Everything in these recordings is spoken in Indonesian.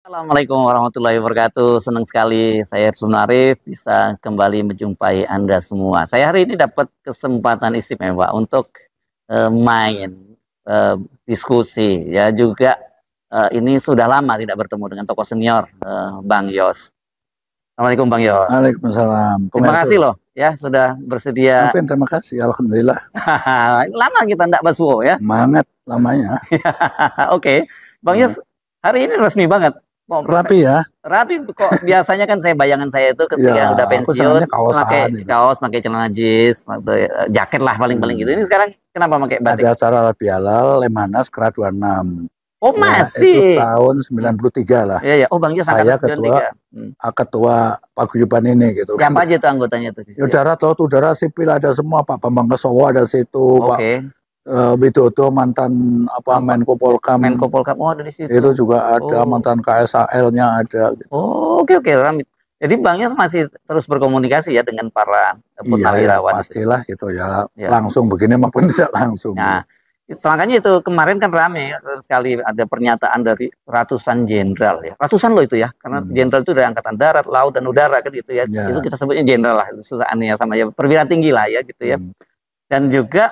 Assalamualaikum warahmatullahi wabarakatuh. Senang sekali saya Sunarif bisa kembali menjumpai Anda semua. Saya hari ini dapat kesempatan istimewa untuk main eh, diskusi ya juga ini sudah lama tidak bertemu dengan tokoh senior Bang Yos. Assalamualaikum Bang Yos. Waalaikumsalam. Terima kasih loh ya sudah bersedia. Maafin, terima kasih. Alhamdulillah. Lama kita tidak basuh ya. Semangat lamanya. Oke, Bang Yos hari ini resmi banget. Rapi ya. Rapi kok biasanya kan bayangan saya itu ketika Ya, udah aku pensiun senangnya kaosan pakai gitu. kaos, pakai celana jeans, pakai jaket lah paling-paling gitu. Ini sekarang kenapa pakai batik? Ada acara Halal Bihalal Lemhanas Kera 26. Oh Ya, masih. itu tahun 93 lah. Iya ya. Oh Bang Yos Saya angkatan 93. ketua paguyuban ini gitu. Siapa aja tuh anggotanya tuh? Ya, darat, laut, udara, sipil ada semua. Pak Bambang Kesowo ada situ. Oke. Pak Widodo mantan Menko Polkam. Menko Polkam. Oh ada di situ. Itu juga ada mantan KSAL-nya ada. Gitu. Oh oke Ramit. Jadi Bang Yos masih terus berkomunikasi ya dengan para Iya, purnawirawan. pastilah gitu ya. Langsung begini maupun tidak langsung. Nah, makanya itu kemarin kan rame sekali ada pernyataan dari ratusan jenderal ya. Ratusan loh itu ya. Karena jenderal itu dari angkatan darat, laut dan udara kan gitu ya. Itu kita sebutnya jenderal lah. Itu susah aneh sama ya. Perwira tinggi lah ya gitu ya. Dan juga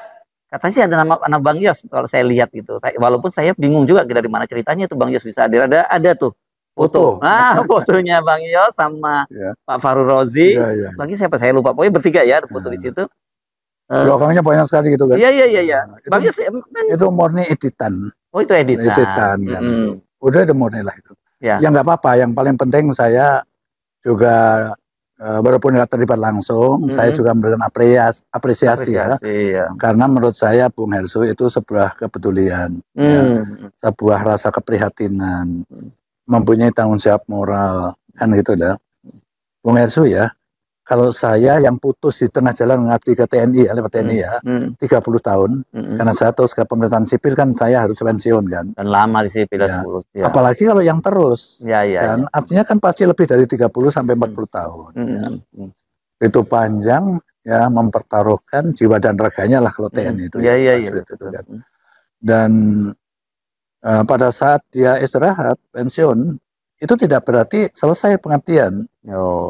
katanya sih ada nama anak Bang Yos kalau saya lihat gitu. Walaupun saya bingung juga dari mana ceritanya itu Bang Yos bisa hadir. Ada tuh foto. Fotonya Bang Yos sama Pak Fahru Rozi. Lagi siapa saya lupa. Pokoknya bertiga ya ada foto di situ. Belakangnya banyak sekali gitu kan. Iya. Bang Yos itu murni editan. Oh itu editan kan. Udah ada murni lah itu. Ya nggak apa-apa. Yang paling penting saya juga walaupun nggak terlibat langsung, saya juga memberikan apresiasi ya. Karena menurut saya Bung Hersu itu sebuah kepedulian, sebuah rasa keprihatinan, mempunyai tanggung jawab moral, kan gitu dah. Bung Hersu ya, kalau saya yang putus di tengah jalan mengabdi ke TNI ya, lewat TNI ya, 30 tahun, karena saya terus ke pemerintahan sipil kan saya harus pensiun kan. Dan lama di sipil ya. 10. Ya. Apalagi kalau yang terus, kan, artinya kan pasti lebih dari 30 sampai 40 tahun. Ya. Itu panjang, ya mempertaruhkan jiwa dan raganya lah kalau TNI itu. Itu kan. Dan pada saat dia istirahat, pensiun, itu tidak berarti selesai pengabdian.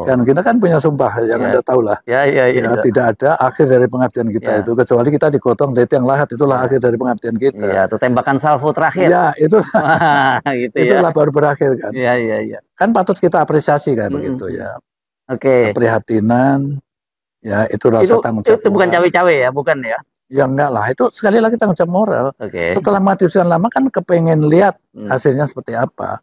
Kan kita kan punya sumpah yang Anda tahu lah. Tidak ada akhir dari pengabdian kita itu kecuali kita digotong dari tiang lahat, itulah akhir dari pengabdian kita. Iya, itu tembakan salvo terakhir. Ya, itulah. Gitu itulah baru berakhir kan. Iya. Kan patut kita apresiasi kayak begitu ya. Oke. Keprihatinan, ya itu rasa tanggung jawab. Itu bukan cawe-cawe ya, bukan ya? Ya enggak lah, itu sekali lagi tanggung jawab moral. Setelah mati sekian lama kan kepengen lihat hasilnya seperti apa.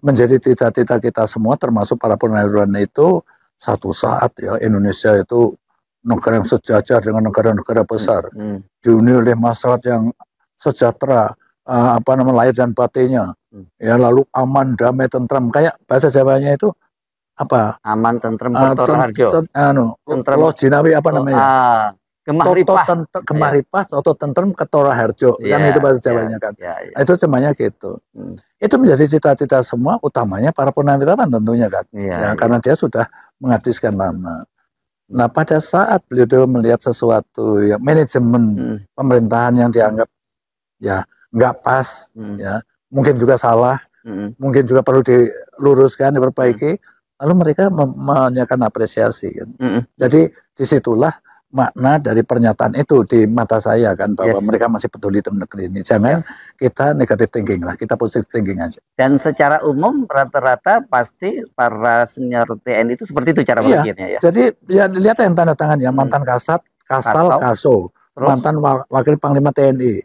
Menjadi cita-cita kita semua termasuk para purnawirawan itu satu saat ya Indonesia itu negara yang sejajar dengan negara-negara besar. Dihuni oleh masyarakat yang sejahtera, lahir dan batinnya. Ya lalu aman, damai, tentram. Kayak bahasa Jawanya itu apa? Aman, tentram, Tora Harjo. Loh Jinawi apa namanya? Gemaripah atau tentrem Ketora Harjo kan itu bahasa Jawanya kan. Itu cemanya gitu. Itu menjadi cita-cita semua, utamanya para purnawirawan tentunya kan. Karena dia sudah menghabiskan lama. Nah pada saat beliau melihat sesuatu yang manajemen pemerintahan yang dianggap ya nggak pas, ya mungkin juga salah, mungkin juga perlu diluruskan, diperbaiki, lalu mereka menyatakan apresiasi kan. Jadi disitulah makna dari pernyataan itu di mata saya kan, bahwa mereka masih peduli terhadap negeri ini. Jangan kita negative thinking lah, kita positive thinking aja. Dan secara umum rata-rata pasti para senior TNI itu seperti itu cara berpikirnya ya. Jadi ya dilihat yang tanda tangan ya, mantan Kasat, Kasal, Kaso, mantan Wakil Panglima TNI.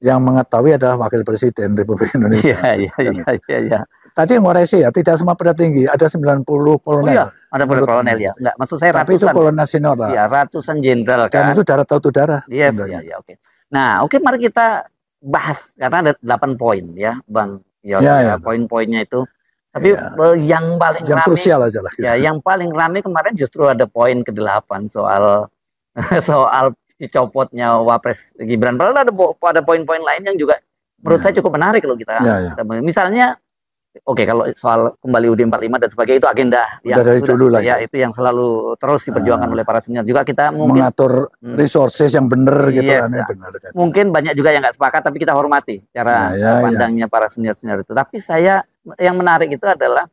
Yang mengetahui adalah Wakil Presiden Republik Indonesia. Iya. Tadi yang ngoreksi ya, tidak semua perwira tinggi, ada 90 kolonel. Ada kolonel ya. Enggak, maksud saya tapi ratusan. Tapi itu kolonel senior lah. Iya, ratusan jenderal kan. Dan itu darat laut udara. Iya, oke. Nah, oke mari kita bahas karena ada 8 poin ya, Bang Yos. Poin-poinnya itu. Tapi yang paling yang rame, krusial aja lah. Ya, yang paling rame kemarin justru ada poin ke-8 soal dicopotnya Wapres Gibran. Padahal ada poin-poin lain yang juga menurut saya cukup menarik loh kita. Misalnya Oke, kalau soal kembali UUD 45 dan sebagainya itu agenda yang dari dulu lah ya, itu yang selalu terus diperjuangkan oleh para senior. Juga kita mungkin mengatur resources yang benar gitu kan, benar kan. Mungkin banyak juga yang nggak sepakat, tapi kita hormati cara pandangnya para senior-senior itu. Tapi saya yang menarik itu adalah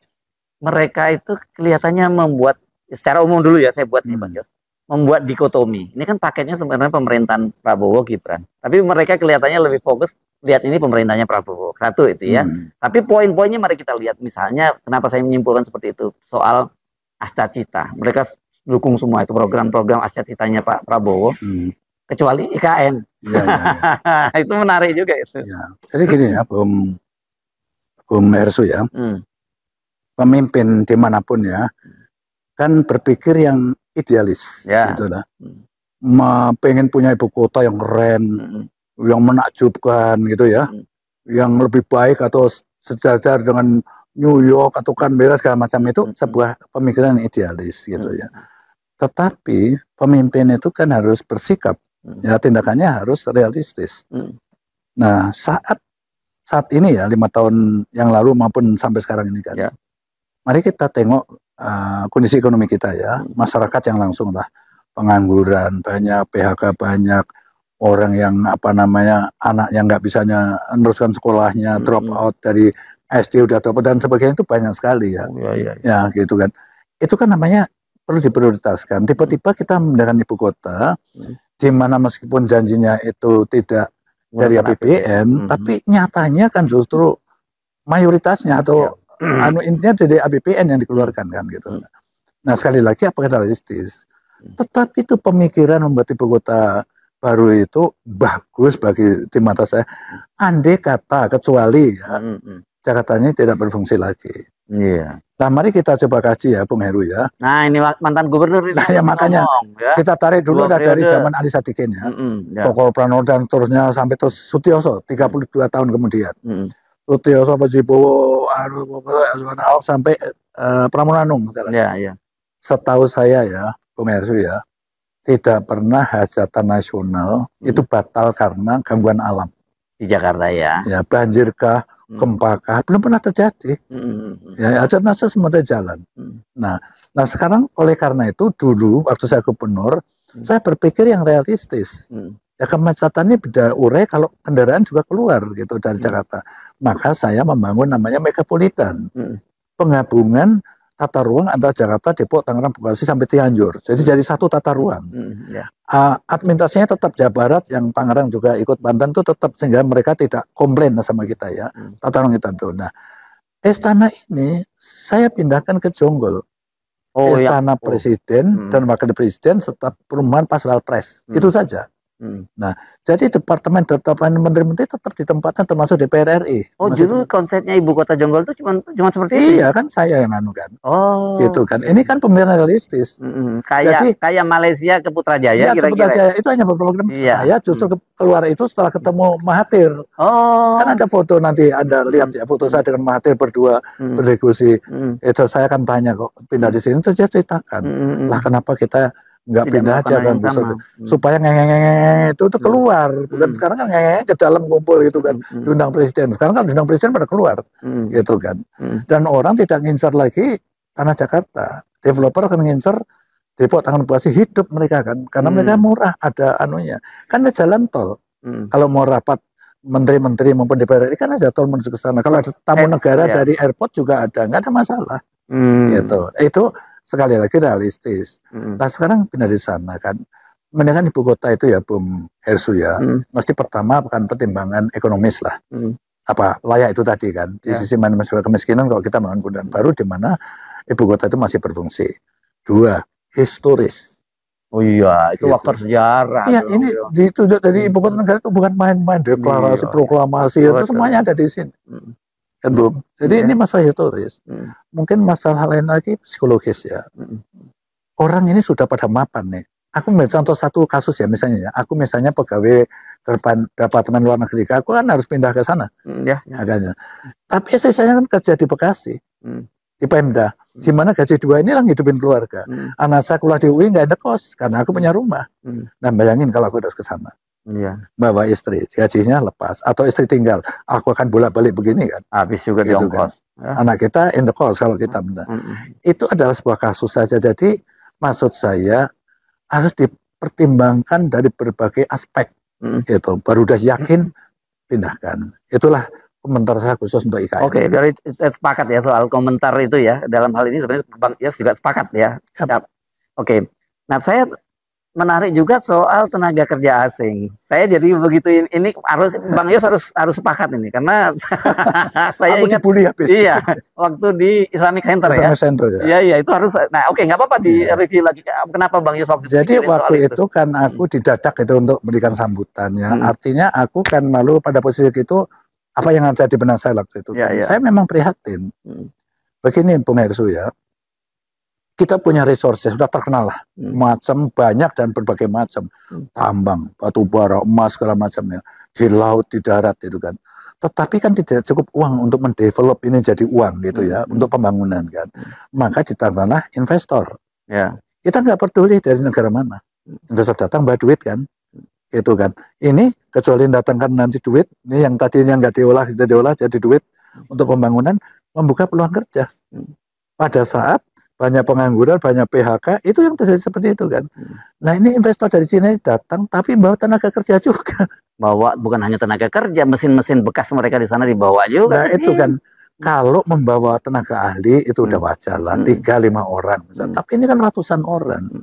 mereka itu kelihatannya membuat secara umum dulu ya, saya buat nih Bang Yos, membuat dikotomi. Ini kan paketnya sebenarnya pemerintahan Prabowo Gibran, tapi mereka kelihatannya lebih fokus lihat ini pemerintahnya Prabowo. Satu itu ya. Tapi poin-poinnya mari kita lihat. Misalnya kenapa saya menyimpulkan seperti itu soal Ascacita. Mereka dukung semua itu program-program Ascacitanya Pak Prabowo, kecuali IKN. Itu menarik juga itu. Ya. Jadi gini ya, Bung Ersu ya, pemimpin dimanapun ya, kan berpikir yang idealis, gitu lah. Pengen punya ibu kota yang keren, yang menakjubkan gitu ya, yang lebih baik atau sejajar dengan New York atau Canberra segala macam, itu sebuah pemikiran yang idealis gitu ya. Tetapi pemimpin itu kan harus bersikap, ya tindakannya harus realistis. Nah saat ini ya 5 tahun yang lalu maupun sampai sekarang ini kan, mari kita tengok kondisi ekonomi kita ya, masyarakat yang langsung lah, pengangguran banyak, PHK banyak, orang yang anak yang nggak bisanya meneruskan sekolahnya, drop out dari SD udah drop out dan sebagainya, itu banyak sekali ya. Ya gitu kan. Itu kan namanya perlu diprioritaskan. Tiba-tiba kita memindahkan ibu kota, di mana meskipun janjinya itu tidak dari APBN, tapi nyatanya kan justru mayoritasnya atau intinya dari APBN yang dikeluarkan kan gitu. Nah sekali lagi apakah realistis? Tetapi itu pemikiran membuat ibu kota baru itu bagus di mata saya. Andai kata kecuali ya, Jakarta ini tidak berfungsi lagi. Nah mari kita coba kaji ya Bung Heru ya. Nah ini mantan gubernur ini. Nah ya makanya kita tarik dulu dari zaman Ali Sadikin ya. Tokoh Pranowo dan terusnya sampai terus Sutioso 32 tahun kemudian. Sutioso, Pajibowo, sampai Pramono. Setahu saya ya Bung Heru ya, tidak pernah hajatan nasional itu batal karena gangguan alam di Jakarta ya. Ya banjirkah, gempakah, belum pernah terjadi. Ya hajatan nasional semuanya jalan. Nah sekarang oleh karena itu dulu waktu saya gubernur, saya berpikir yang realistis. Ya kemacetan ini beda urai kalau kendaraan juga keluar gitu dari Jakarta. Maka saya membangun namanya megapolitan, penggabungan tata ruang antara Jakarta, Depok, Tangerang, Bekasi sampai Cianjur. Jadi jadi satu tata ruang. Administrasinya tetap Jawa Barat, yang Tangerang juga ikut, Banten itu tetap, sehingga mereka tidak komplain sama kita ya. Tata ruang kita itu. Nah, istana ini saya pindahkan ke Jonggol. Istana Presiden dan Wakil Presiden serta perumahan pas Walpres. Itu saja. Nah, jadi departemen menteri-menteri tetap ditempatkan termasuk DPR RI. Dulu konsepnya ibu kota Jonggol itu cuma seperti itu. Iya kan, saya yang kan. Gitu kan. Ini kan pemilihan realistis. Kayak Malaysia ke Putrajaya kira-kira. Putrajaya itu hanya beberapa km. Saya justru keluar itu setelah ketemu Mahathir. Kan ada foto, nanti Anda lihat ya foto saya dengan Mahathir berdua berdiskusi. Itu saya akan tanya kok pindah di sini, terus dia ceritakan. Lah kenapa kita nggak pindah aja kan, supaya ngenge itu keluar, bukan sekarang kan ngenge ke dalam kumpul gitu kan, diundang presiden. Sekarang kan diundang presiden pada keluar, gitu kan. Dan orang tidak ngincer lagi tanah Jakarta, developer akan ngincer Depok, Tangerang, Bekasi, hidup mereka kan, karena mereka murah, ada anunya, kan ada jalan tol. Kalau mau rapat menteri-menteri maupun DPR RI kan ada tol menuju ke sana. Kalau ada tamu negara dari airport juga ada, nggak ada masalah, gitu. Itu sekali lagi realistis. Nah sekarang pindah di sana kan, mendingan ibu kota itu ya Bung Hersu ya, mesti pertama bukan pertimbangan ekonomis lah, apa layak itu tadi kan, di sisi mana masalah kemiskinan kalau kita bangun bundaran baru di mana ibu kota itu masih berfungsi. 2, historis. Oh iya, itu faktor sejarah. Iya, ini ditunjuk dari ibu kota negara itu bukan main-main, deklarasi, proklamasi, itu semuanya ada di sini. Kan belum. Jadi ini masalah historis. Mungkin masalah lain lagi psikologis ya. Orang ini sudah pada mapan nih. Aku ambil contoh satu kasus ya, misalnya ya. Aku misalnya pegawai Departemen Luar Negeri, aku kan harus pindah ke sana. Agaknya. Tapi istri saya kan kerja di Bekasi, di Pemda. Di mana gaji 2 ini lah ngidupin keluarga. Anak saya kuliah di UI nggak ada kos, karena aku punya rumah. Nah bayangin kalau aku harus ke sana. bawa istri, gajinya lepas, atau istri tinggal, aku akan bolak-balik begini kan. Habis juga di ongkos. Kan. Anak kita in the cost kalau kita benar. Itu adalah sebuah kasus saja. Jadi maksud saya harus dipertimbangkan dari berbagai aspek. Gitu. Baru udah yakin pindahkan. Itulah komentar saya khusus untuk IKN. Oke, dari sepakat ya soal komentar itu ya. Dalam hal ini sebenarnya Bang Yos juga sepakat ya. Oke. Nah, saya menarik juga soal tenaga kerja asing. Saya jadi begitu ini harus Bang Yos harus sepakat ini karena saya ingat iya waktu di Islamic Center ya. Iya itu harus. Nah oke nggak apa-apa di review lagi. Kenapa Bang Yos waktu jadi waktu itu kan aku didadak itu untuk memberikan sambutannya. Artinya aku kan malu pada posisi itu apa yang ada di benak saya waktu itu. Saya memang prihatin. Begini Bung Hersu ya. Kita punya resources sudah terkenal lah, macam banyak dan berbagai macam, tambang, batu bara, emas segala macamnya, di laut, di darat itu kan. Tetapi kan tidak cukup uang untuk mendevelop ini jadi uang gitu ya, untuk pembangunan kan. Maka ditantanglah investor. Kita nggak peduli dari negara mana, investor datang bawa duit kan, gitu kan. Ini kecuali datangkan nanti duit, ini yang tadinya nggak diolah, tidak diolah jadi duit untuk pembangunan, membuka peluang kerja. Pada saat banyak pengangguran, banyak PHK, itu yang terjadi seperti itu kan. Nah ini investor dari Cina datang, tapi bawa tenaga kerja juga. Bawa bukan hanya tenaga kerja, mesin-mesin bekas mereka di sana dibawa juga. Nah itu kan, kalau membawa tenaga ahli itu udah wajar lah, 3-5 orang. Tapi ini kan ratusan orang.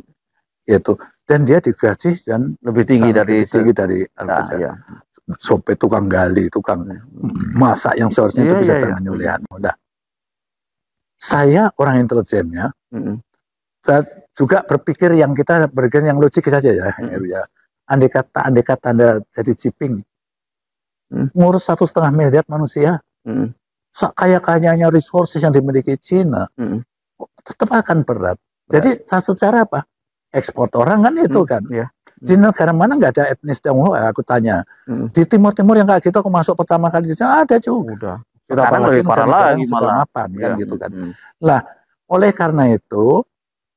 Gitu. Dan dia digaji dan lebih tinggi dari sopir, tukang gali, tukang masak yang seharusnya itu bisa tangan oleh mudah. Saya orang intelijennya, juga berpikir yang kita berikan yang logik saja ya, andai kata Anda jadi Jiping, ngurus 1,5 miliar manusia, kaya-kayanya resources yang dimiliki Cina, tetap akan berat. Jadi satu cara apa? Ekspor orang kan itu kan. Di negara mana nggak ada etnis Tionghoa? Aku tanya. Di Timur-Timur yang kayak gitu aku masuk pertama kali di sana ada juga. Sekarang lebih parah lagi malah kan gitu kan. Lah, oleh karena itu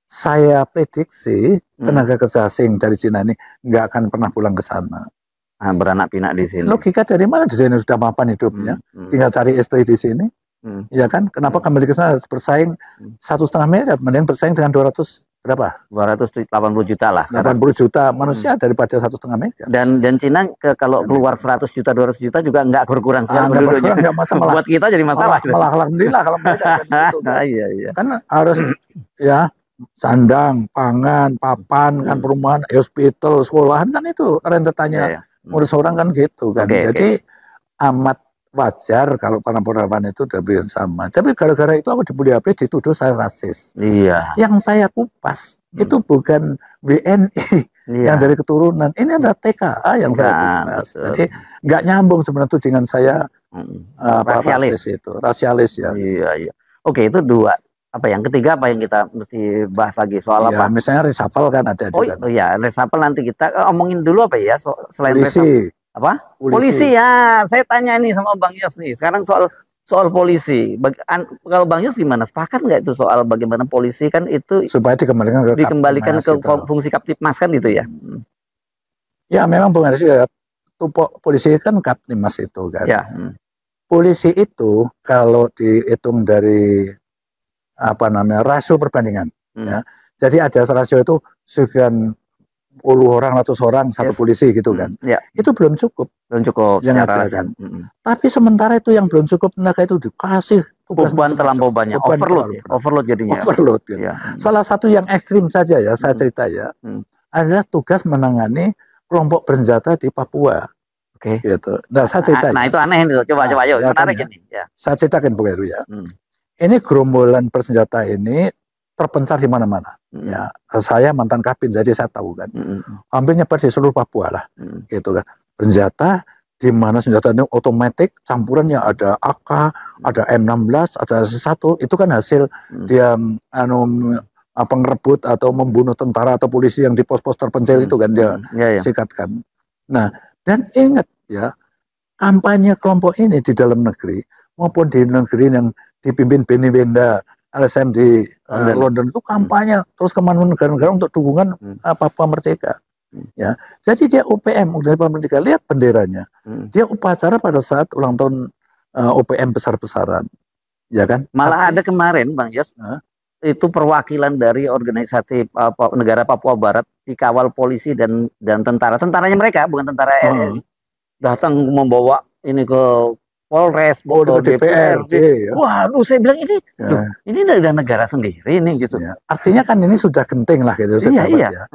saya prediksi tenaga kerja asing dari Cina ini nggak akan pernah pulang ke sana. Beranak pinak di sini. Logika dari mana? Di sini sudah mapan hidupnya, tinggal cari istri di sini, ya kan? Kenapa kembali ke sana harus bersaing 1,5 miliar, mending bersaing dengan 200 berapa? 280 juta lah. 80 juta manusia daripada 1,5 miliar. Dan Cina kalau keluar 100 juta 200 juta juga nggak berkurang penduduknya. Buat kita jadi masalah. Malah alhamdulillah kalau mereka gitu, kan. Kan harus ya sandang, pangan, papan, kan perumahan, hospital, sekolahan kan itu rentetannya ngurus orang kan gitu kan. Jadi amat wajar kalau para perempuan itu udah sama. Tapi gara-gara itu aku dibully habis dituduh saya rasis. Yang saya kupas itu bukan WNI yang dari keturunan. Ini ada TKA yang saya kupas. Jadi nggak nyambung sebenarnya dengan saya rasialis itu. Rasialis ya. Oke, itu dua. Apa yang ketiga apa yang kita mesti bahas lagi soal apa? Misalnya reshuffle kan ada juga. Reshuffle nanti kita omongin dulu apa ya selain reshuffle. Apa? Polisi ya. Saya tanya nih sama Bang Yos nih. Sekarang soal polisi. Kalau Bang Yos gimana? Sepakat nggak itu soal bagaimana polisi kan itu supaya dikembalikan ke fungsi Kaptipmas kan itu ya? Ya memang Bang Yos ya. Polisi kan Kaptipmas itu kan. Polisi itu kalau dihitung dari rasio perbandingan. Ya. Jadi ada rasio itu sekian 10 orang, 100 orang, satu polisi gitu kan. Itu belum cukup. Belum cukup. Yang ada kan. Tapi sementara itu yang belum cukup tenaga itu dikasih beban terlampau banyak. Overload jadinya. Overload gitu. Salah satu yang ekstrim saja ya, saya cerita ya. Adalah tugas menangani kelompok bersenjata di Papua. Gitu. Nah, saya cerita. Nah, itu aneh itu. Coba yuk. Menarik ini. Saya ceritakan Bu Heru ya. Ini gerombolan bersenjata ini terpencar di mana-mana. Ya, saya mantan Kabin, jadi saya tahu kan. Hampir nyebar di seluruh Papua lah, gitu kan. Bersenjata di mana senjata ini otomatis campurannya ada AK, ada M16, ada S1. Itu kan hasil dia ngerebut atau membunuh tentara atau polisi yang di pos-pos terpencil itu kan dia sikatkan. Nah, dan ingat ya, kampanye kelompok ini di dalam negeri maupun di negeri yang dipimpin Benny Wenda LSM di London itu kampanye terus kemana negara-negara untuk dukungan Papua Merdeka. Ya, jadi dia UPM dari pemerintah, lihat benderanya. Dia upacara pada saat ulang tahun UPM besar-besaran, ya kan? Malah ada kemarin, Bang Yos, itu perwakilan dari organisasi negara Papua Barat dikawal polisi dan tentaranya mereka, bukan tentara RI, datang membawa ini ke Polres, ke DPRD. Ya. Waduh, saya bilang ini dari negara sendiri ini gitu. Ya. Artinya kan ini sudah genting lah gitu. Iya. Ya.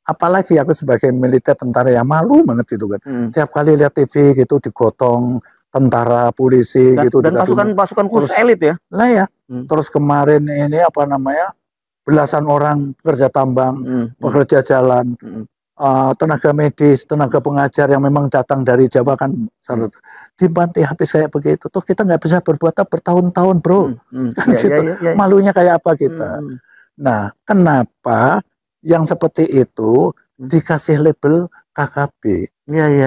Apalagi aku sebagai militer tentara yang malu banget gitu kan. Tiap kali lihat TV gitu digotong tentara, polisi gitu. Dan pasukan khusus elit ya. Lah ya. Terus kemarin ini apa namanya, belasan orang pekerja tambang, pekerja jalan, tenaga medis, tenaga pengajar yang memang datang dari Jawa kan, dibantai habis kayak begitu. Tuh kita nggak bisa berbuat bertahun-tahun, bro. Kan gitu. Malunya kayak apa kita. Nah, kenapa yang seperti itu dikasih label KKB,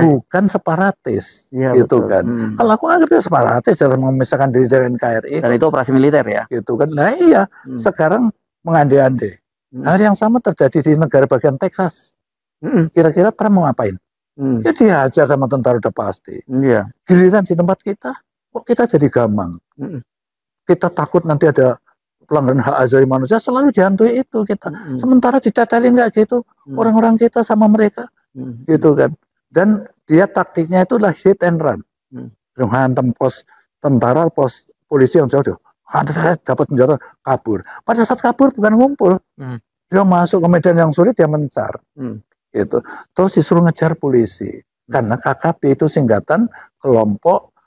bukan separatis, gitu betul. Kan? Kalau aku anggapnya separatis dalam memisahkan diri dari NKRI. Dan itu operasi militer ya, gitu kan? Nah iya, sekarang mengandai-andai. Hal yang sama terjadi di negara bagian Texas. Kira-kira Trump mau ngapain? Ya dihajar sama tentara udah pasti. Giliran di tempat kita, kok kita jadi gamang? Kita takut nanti ada pelanggaran hak asasi manusia, selalu dihantui itu kita. Sementara dicatalin nggak gitu, orang-orang kita sama mereka, gitu kan. Dan dia taktiknya itulah hit and run. Hantam pos tentara, pos polisi yang jauh, dapat senjata, kabur. Pada saat kabur bukan ngumpul, dia masuk ke medan yang sulit, dia mencar, gitu. Terus disuruh ngejar polisi, karena KKB itu singkatan kelompok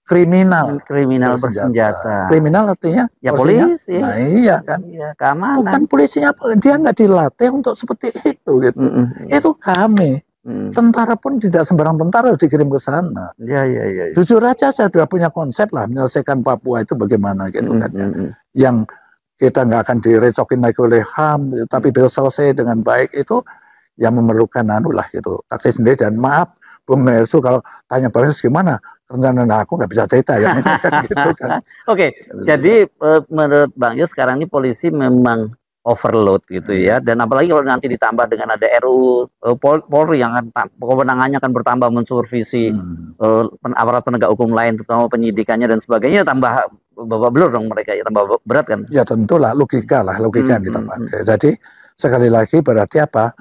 kriminal bersenjata. Kriminal artinya ya polisi. Nah iya kan. Iya, keamanan. Bukan polisinya, dia nggak dilatih untuk seperti itu gitu. Itu kami. Tentara pun tidak sembarang tentara harus dikirim ke sana. Iya. Jujur aja saya sudah punya konsep lah menyelesaikan Papua itu bagaimana gitu kan. Yang kita nggak akan direcokin lagi oleh HAM, tapi bisa selesai dengan baik itu yang memerlukan lah gitu. Taktis sendiri dan maaf Bung Nersu kalau tanya Baris gimana? Rencana aku nggak bisa cerita ya. Gitu kan. Oke, jadi menurut Bang Yus sekarang ini polisi memang overload gitu ya, dan apalagi kalau nanti ditambah dengan ada RUU Polri yang kewenangannya akan bertambah mensupervisi aparat penegak hukum lain, terutama penyidikannya dan sebagainya, tambah babak belur dong mereka ya, tambah berat kan? Ya tentulah logika yang kita pakai. Jadi sekali lagi berarti apa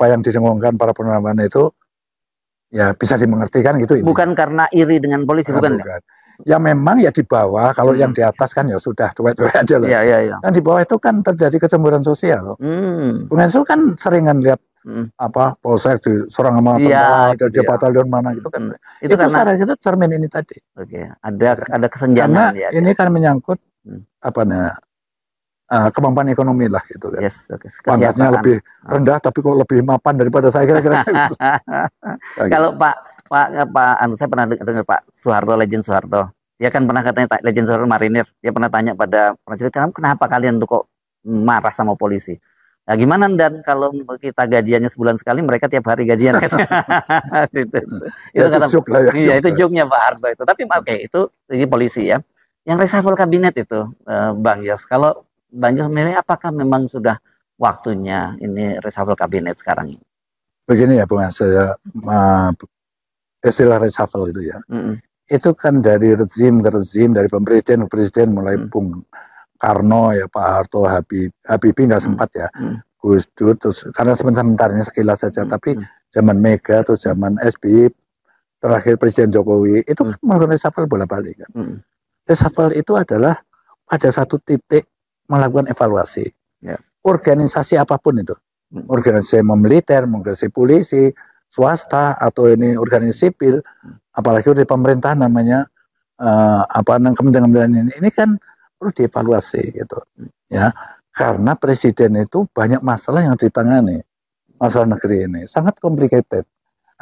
yang didengungkan para penelaman itu ya bisa dimengerti kan gitu. Bukan karena iri dengan polisi, bukan. Ya memang ya di bawah, kalau yang di atas kan ya sudah cuek-cuek aja loh. Iya. Kan di bawah itu kan terjadi kecemburuan sosial. Bung Ensu kan seringan lihat polsek diserang sama tentara, di batalion mana gitu kan. Itu karena kita cermin ini tadi. Oke, ada kesenjangan ya. Ini kan menyangkut kemampuan ekonomi lah gitu kan. Pangkatnya lebih rendah tapi kok lebih mapan daripada saya kira-kira. Kalau saya pernah dengar Pak Soeharto, Legend Soeharto. Dia kan pernah katanya Legend Soeharto marinir. Dia pernah tanya pada prajurit, kenapa kalian tuh kok marah sama polisi? Nah gimana dan kalau kita gajiannya sebulan sekali, mereka tiap hari gajian. Itu joke-nya Pak Harto itu. Tapi ini polisi ya. Yang reshuffle kabinet itu, Bang Yos. Kalau Bang Yos menilai apakah memang sudah waktunya ini reshuffle kabinet sekarang ini? Begini ya Bung, saya istilah reshuffle itu ya. Itu kan dari rezim ke rezim, dari presiden ke presiden, mulai Bung Karno ya, Pak Harto, Habibie nggak sempat ya, Gus Dur, terus karena sebentar-sebentarnya sekilas saja, tapi zaman Mega, terus zaman SBY, terakhir Presiden Jokowi, itu melakukan reshuffle bolak-balik kan. Reshuffle itu adalah pada satu titik melakukan evaluasi. Organisasi apapun itu, organisasi militer, organisasi polisi, swasta, atau ini organisasi sipil, apalagi di pemerintah namanya kementerian ini kan perlu dievaluasi gitu ya, karena presiden itu banyak masalah yang ditangani, masalah negeri ini sangat complicated.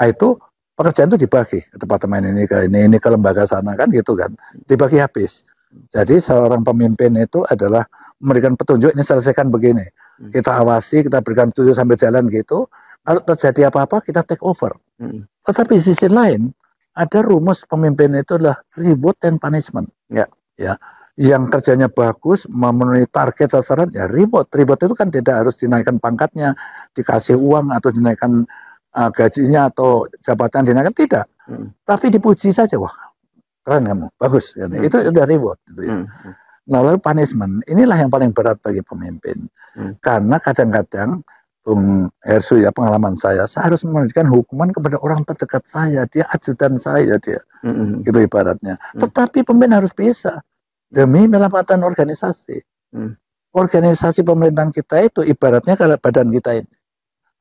Itu pekerjaan itu dibagi ke departemen ini ke ini ke lembaga sana kan gitu kan, dibagi habis. Jadi seorang pemimpin itu adalah memberikan petunjuk, ini selesaikan begini, kita awasi, kita berikan petunjuk sambil jalan gitu. Kalau terjadi apa-apa kita take over. Tetapi di sisi lain ada rumus pemimpin itu adalah reward and punishment. Ya. yang kerjanya bagus, memenuhi target sasaran, ya reward. Reward itu kan tidak harus dinaikkan pangkatnya, dikasih uang atau dinaikkan gajinya atau jabatan dinaikkan, tidak. Tapi dipuji saja, wah keren kamu, bagus. Gitu. Itu udah reward. Gitu ya. Nah lalu punishment, inilah yang paling berat bagi pemimpin. Karena kadang-kadang, Bung Hersu ya, pengalaman saya harus memberikan hukuman kepada orang terdekat saya, dia ajudan saya, dia. Gitu ibaratnya. Tetapi pemimpin harus bisa. Demi menyelamatkan organisasi. Organisasi pemerintahan kita itu ibaratnya kalau badan kita ini.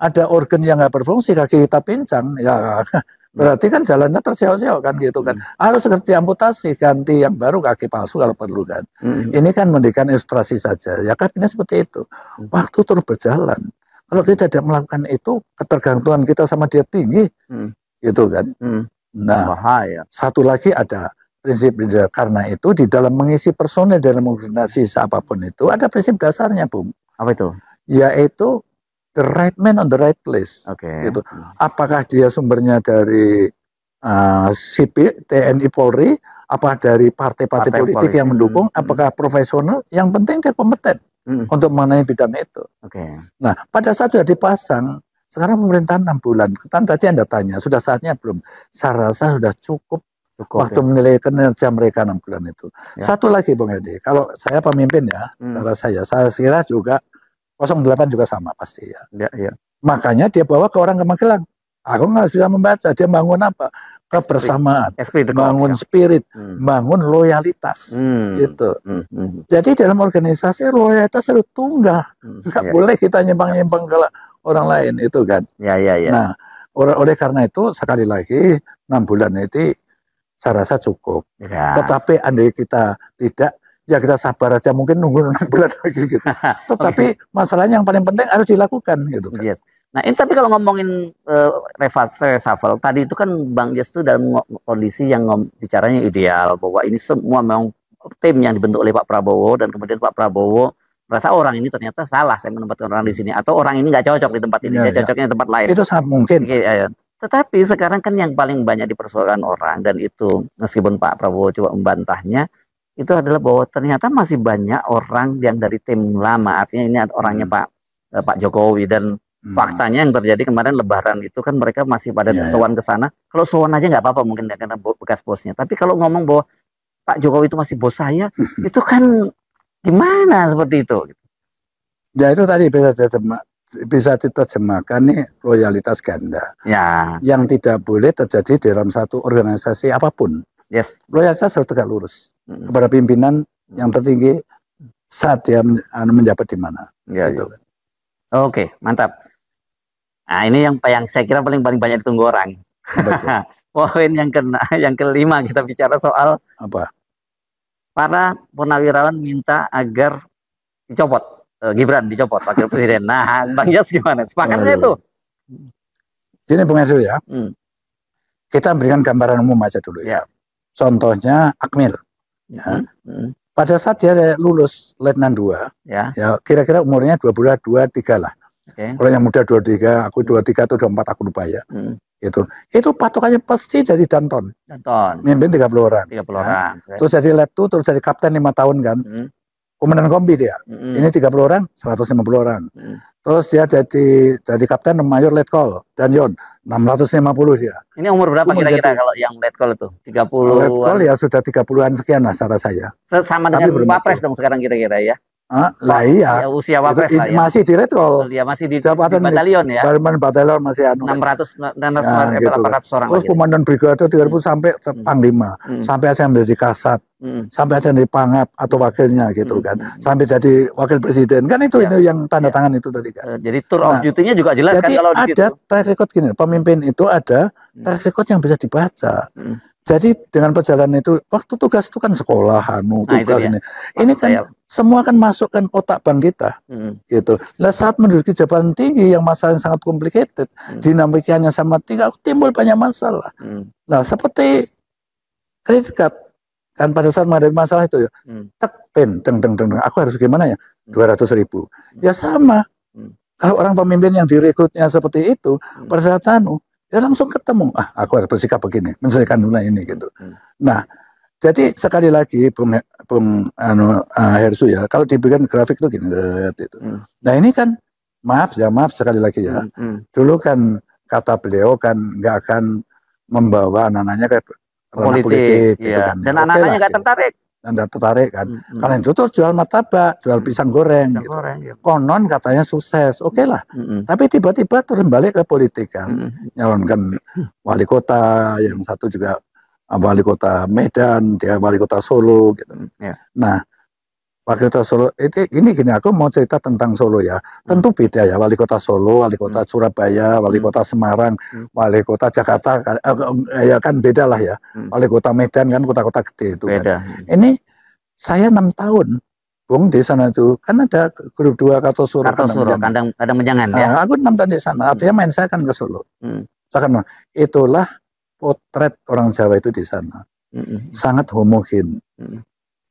Ada organ yang nggak berfungsi, kaki kita pincang, ya berarti kan jalannya terseok-seok kan gitu kan. Harus seperti amputasi, ganti yang baru, kaki palsu kalau perlu kan. Ini kan memberikan ilustrasi saja. Ya kabinet seperti itu. Waktu terus berjalan. Kalau kita tidak melakukan itu, ketergantungan kita sama dia tinggi. Gitu kan. Nah, bahaya. Satu lagi ada prinsip karena itu di dalam mengisi personel dalam organisasi apapun itu ada prinsip dasarnya, Bung. Apa itu? Yaitu the right man on the right place. Gitu. Apakah dia sumbernya dari sipil, TNI, Polri, apa dari partai-partai politik yang mendukung, apakah profesional? Yang penting dia kompeten untuk mengenai bidang itu. Nah, pada saat sudah dipasang, sekarang pemerintahan 6 bulan. Kan tadi Anda tanya, sudah saatnya belum? Saya rasa sudah cukup waktu menilai kinerja mereka 6 bulan itu. Satu lagi Bung Edi, kalau saya pemimpin ya, saya kira juga 08 juga sama pasti ya. Makanya dia bawa ke orang ke Magelang. Aku nggak bisa membaca, dia bangun apa? Kebersamaan, bangun spirit, bangun loyalitas, gitu. Jadi dalam organisasi loyalitas harus tunggal, nggak boleh kita nyimpang-nyimpang ke orang lain itu kan. Nah, oleh karena itu sekali lagi 6 bulan itu saya rasa cukup. Tetapi andai kita tidak, ya kita sabar aja, mungkin nunggu 6 bulan lagi gitu. Tetapi masalahnya yang paling penting harus dilakukan gitu kan. Nah ini tapi kalau ngomongin reshuffle tadi itu kan Bang Jas itu dalam kondisi yang bicaranya ideal, bahwa ini semua memang tim yang dibentuk oleh Pak Prabowo, dan kemudian Pak Prabowo merasa orang ini ternyata salah saya menempatkan orang di sini, atau orang ini nggak cocok di tempat ini, dia cocoknya di tempat lain. Itu sangat mungkin. Tetapi sekarang kan yang paling banyak dipersoalkan orang, dan itu meskipun Pak Prabowo coba membantahnya, itu adalah bahwa ternyata masih banyak orang yang dari tim lama, artinya ini orangnya Pak Jokowi, dan faktanya yang terjadi kemarin Lebaran itu kan mereka masih pada sowan ke sana. Kalau sowan aja nggak apa-apa mungkin karena bekas bosnya. Tapi kalau ngomong bahwa Pak Jokowi itu masih bos saya, itu kan gimana seperti itu? Ya itu tadi bisa diterjemahkan nih loyalitas ganda. Yang tidak boleh terjadi dalam satu organisasi apapun. Loyalitas harus tegak lurus kepada pimpinan yang tertinggi saat dia menjabat di mana. Gitu. Oke, mantap. Nah ini yang saya kira paling banyak ditunggu orang. Poin yang kelima kita bicara soal apa? Para purnawirawan minta agar dicopot, Gibran dicopot wakil presiden. Nah, Bang Jas gimana? Sepakatnya itu? Gini Bung Hersu ya. Kita berikan gambaran umum aja dulu ya. Contohnya Akmil. Pada saat dia lulus Letnan 2, ya kira-kira umurnya 23 lah. Kalau yang muda 23, aku 23 atau 24 aku lupa ya. Itu patokannya pasti jadi Danton. Mimpin 30 orang. Terus jadi Letu, terus jadi kapten 5 tahun kan. Komandan kombi dia. Ini 30 orang, 150 orang. Terus dia jadi kapten mayor Letkol dan Yon 650 dia. Ini umur berapa kira-kira kalau yang Letkol itu? 30. Letkol ya sudah 30-an sekian lah cara saya. Sama dengan Wapres dong sekarang kira-kira ya. Lah iya. Usia Wapres lah ya. Masih di Letkol. Dia masih di batalion ya. Batalion masih 400 orang. Terus komandan brigade 30 sampai panglima. Sampai aja menjadi kasat. Sampai aja jadi pangap atau wakilnya gitu kan. Sampai jadi wakil presiden kan itu yang tanda tangan itu tadi kan. Jadi tour of duty-nya juga jelas kan kalau di situ. Ada track record gini, pemimpin itu ada track record yang bisa dibaca. Jadi dengan perjalanan itu, waktu tugas itu kan sekolah, tugas ini. Ini kan semua kan masukkan otak bang kita, gitu. Nah saat menduduki jabatan tinggi yang masalah yang sangat complicated, dinamikanya sama tinggi, timbul banyak masalah. Nah seperti kredit card, kan pada saat menghadapi masalah itu ya, aku harus gimana ya, 200.000. Ya sama. Kalau orang pemimpin yang direkrutnya seperti itu, pada saat ya langsung ketemu, aku harus bersikap begini, menyelesaikan dunia ini gitu. Nah, Jadi sekali lagi Bung Hersu ya, kalau dibikin grafik itu gini gitu. Nah ini kan maaf sekali lagi ya. Dulu kan kata beliau kan nggak akan membawa anak-anaknya ke ranah politik gitu iya. kan. Dan anak-anaknya nggak tertarik. Nggak tertarik kan. Kalian itu tuh jual martabak, jual pisang goreng. Gitu. Ya. Konon katanya sukses, oke lah. Tapi tiba-tiba turun balik ke politik kan. Nyalonkan wali kota, yang satu juga wali kota Medan, dia wali kota Solo gitu. Nah, wali kota Solo ini gini, aku mau cerita tentang Solo ya. Tentu beda ya, wali kota Solo, wali kota Surabaya, wali kota Semarang, wali kota Jakarta ya kan beda lah ya. Wali kota Medan kan kota-kota gede itu beda. Kan. Ini saya 6 tahun Bung di sana itu kan ada grup 2 Kartosuro kandang menjangan ya. Aku 6 tahun di sana, artinya main saya kan ke Solo. Karena itulah potret orang Jawa itu di sana. Sangat homogen.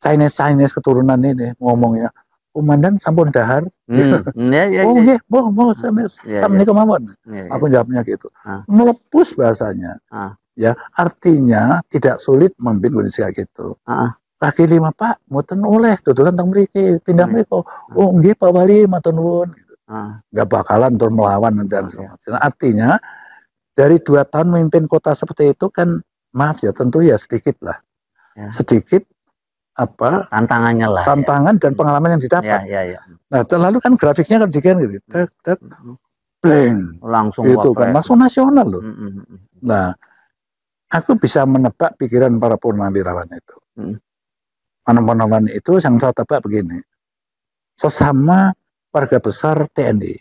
Chinese keturunan ini ngomongnya, komandan sampun dahar. Oh nggih, mau Assalamualaikum mawon. Aku jawabnya gitu. Melepus bahasanya. Ya, artinya tidak sulit memimpin kondisi kayak gitu. Kaki 5 Pak, mboten oleh dodolan teng mriki, pindah mriko. Oh nggih Pak Wali matur nuwun gitu. Enggak bakalan tur melawan dan sebagainya. Artinya dari 2 tahun memimpin kota seperti itu kan, maaf ya, tentu ya sedikit lah. Sedikit apa tantangannya lah, tantangan dan pengalaman yang didapat. Nah, lalu kan grafiknya kan dikan gitu, blank, langsung gitu kan, langsung nasional loh. Nah, aku bisa menebak pikiran para purnawirawan itu. Purnawirawan itu yang saya tebak begini, sesama warga besar TNI,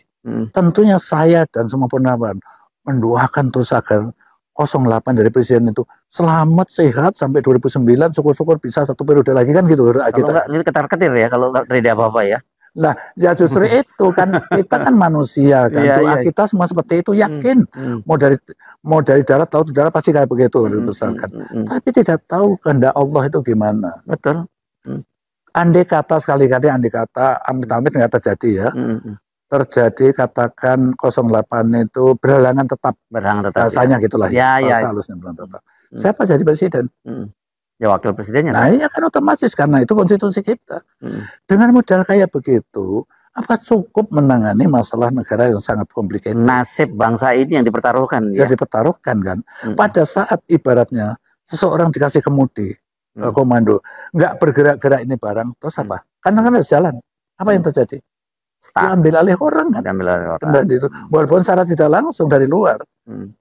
tentunya saya dan semua purnawirawan mendoakan terus agar 08 dari presiden itu selamat sehat sampai 2009, syukur-syukur bisa 1 periode lagi kan gitu. Kalau enggak, ini ketar-ketir ya kalau nggak terjadi apa-apa ya. Nah, ya justru itu kan, kita kan manusia kan, doa kita semua seperti itu, yakin. Mau dari darat, laut, udara pasti kayak begitu dibesarkan. Tapi tidak tahu kehendak Allah itu gimana. Betul. Andai kata sekali-kali, amit-amit nggak terjadi ya. Terjadi katakan 08 itu berhalangan tetap. Rasanya gitulah ya. Halusnya berhalangan tetap. Siapa jadi presiden? Ya wakil presidennya. Nah iya kan otomatis karena itu konstitusi kita. Dengan modal kayak begitu, apa cukup menangani masalah negara yang sangat komplikated? Nasib bangsa ini yang dipertaruhkan. Ya dipertaruhkan kan. Pada saat ibaratnya seseorang dikasih kemudi, komando, nggak bergerak-gerak ini barang, terus apa? Karena kan harus jalan. Apa yang terjadi? Diambil alih orang kan. Itu. Walaupun secara tidak langsung dari luar,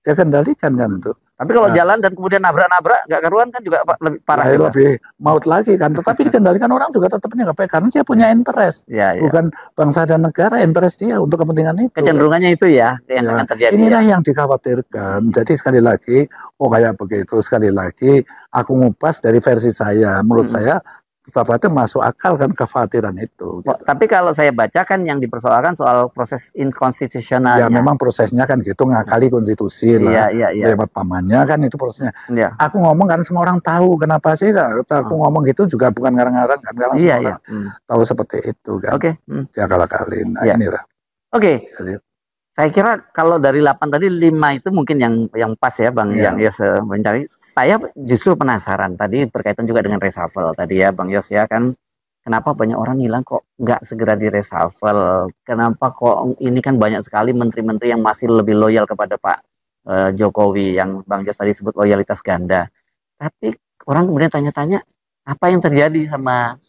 dia kendalikan kan itu. Tapi kalau jalan dan kemudian nabrak-nabrak nggak karuan kan juga lebih parah. Lebih maut lagi kan. Tetapi dikendalikan orang juga tetapnya nggak baik karena dia punya interest. Bukan bangsa dan negara, interest dia untuk kepentingan itu. Kecenderungannya itu ya yang akan terjadi. Inilah yang dikhawatirkan. Jadi sekali lagi, kayak begitu. Sekali lagi, aku ngupas dari versi saya. Menurut saya tetap itu masuk akal kan kekhawatiran itu. Gitu. Tapi kalau saya baca kan yang dipersoalkan soal proses inkonstitusionalnya. Ya memang prosesnya kan gitu, ngakali konstitusi lah. Lewat pamannya kan itu prosesnya. Aku ngomong kan semua orang tahu kenapa sih. Aku ngomong gitu juga bukan ngarang-ngarang kan. Karena semua orang tahu seperti itu kan. Diakal-akalin. Nah inilah. Saya kira kalau dari 8 tadi 5 itu mungkin yang pas ya Bang yang mencari. Saya justru penasaran tadi berkaitan juga dengan reshuffle tadi ya Bang Yos ya kan. Kenapa banyak orang bilang kok nggak segera di reshuffle? Kenapa kok ini kan banyak sekali menteri-menteri yang masih lebih loyal kepada Pak Jokowi yang Bang Yos tadi sebut loyalitas ganda. Tapi orang kemudian tanya-tanya apa yang terjadi sama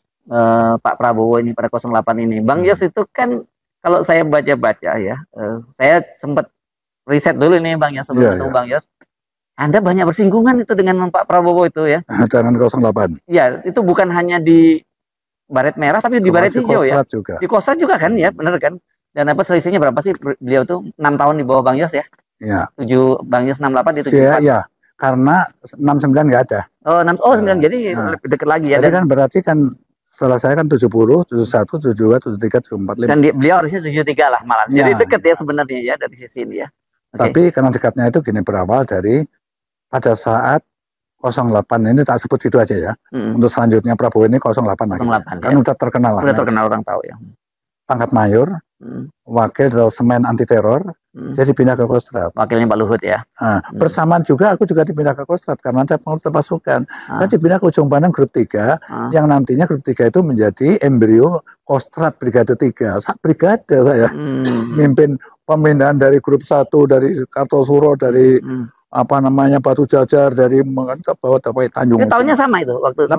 Pak Prabowo ini pada 08 ini. Bang Yos itu kan kalau saya baca-baca ya, saya sempat riset dulu nih Bang Yos sebelum ketemu Bang Yos. Anda banyak bersinggungan itu dengan Pak Prabowo itu ya. Dengan 08. Ya, itu bukan hanya di baret merah tapi di baret hijau ya. Juga. Di Kostrad juga kan ya, benar kan? Dan apa selisihnya berapa sih beliau tuh 6 tahun di bawah Bang Yos ya? Iya. 7 Bang Yos 68 di 74. Iya. Karena 69 nggak ada. 9 jadi deket lagi ya. Jadi kan berarti kan setelah saya kan 70, 71, 72, 73, 74, 5. Dan beliau harusnya 73 lah malah. Jadi deket ya sebenarnya ya dari sisi ini ya. Tapi karena dekatnya itu gini berawal dari pada saat 08 ini tak sebut gitu aja ya. Untuk selanjutnya Prabowo ini 08 lagi. 08, kan udah terkenal lah. Udah terkenal orang tahu ya. pangkat mayor, wakil Detasemen Anti Teror, jadi pindah ke Kostrad. Wakilnya Pak Luhut ya. Nah, bersamaan juga aku juga dipindah ke Kostrad karena ada pengurutan pasukan. Saya dipindah ke Ujung Pandang Grup 3, yang nantinya Grup 3 itu menjadi embrio Kostrad Brigade 3. Brigade saya mimpin pemindahan dari Grup 1, dari Kartosuro, dari apa namanya Batu Jajar, dari bawah Tanjung. Tahunnya sama itu waktu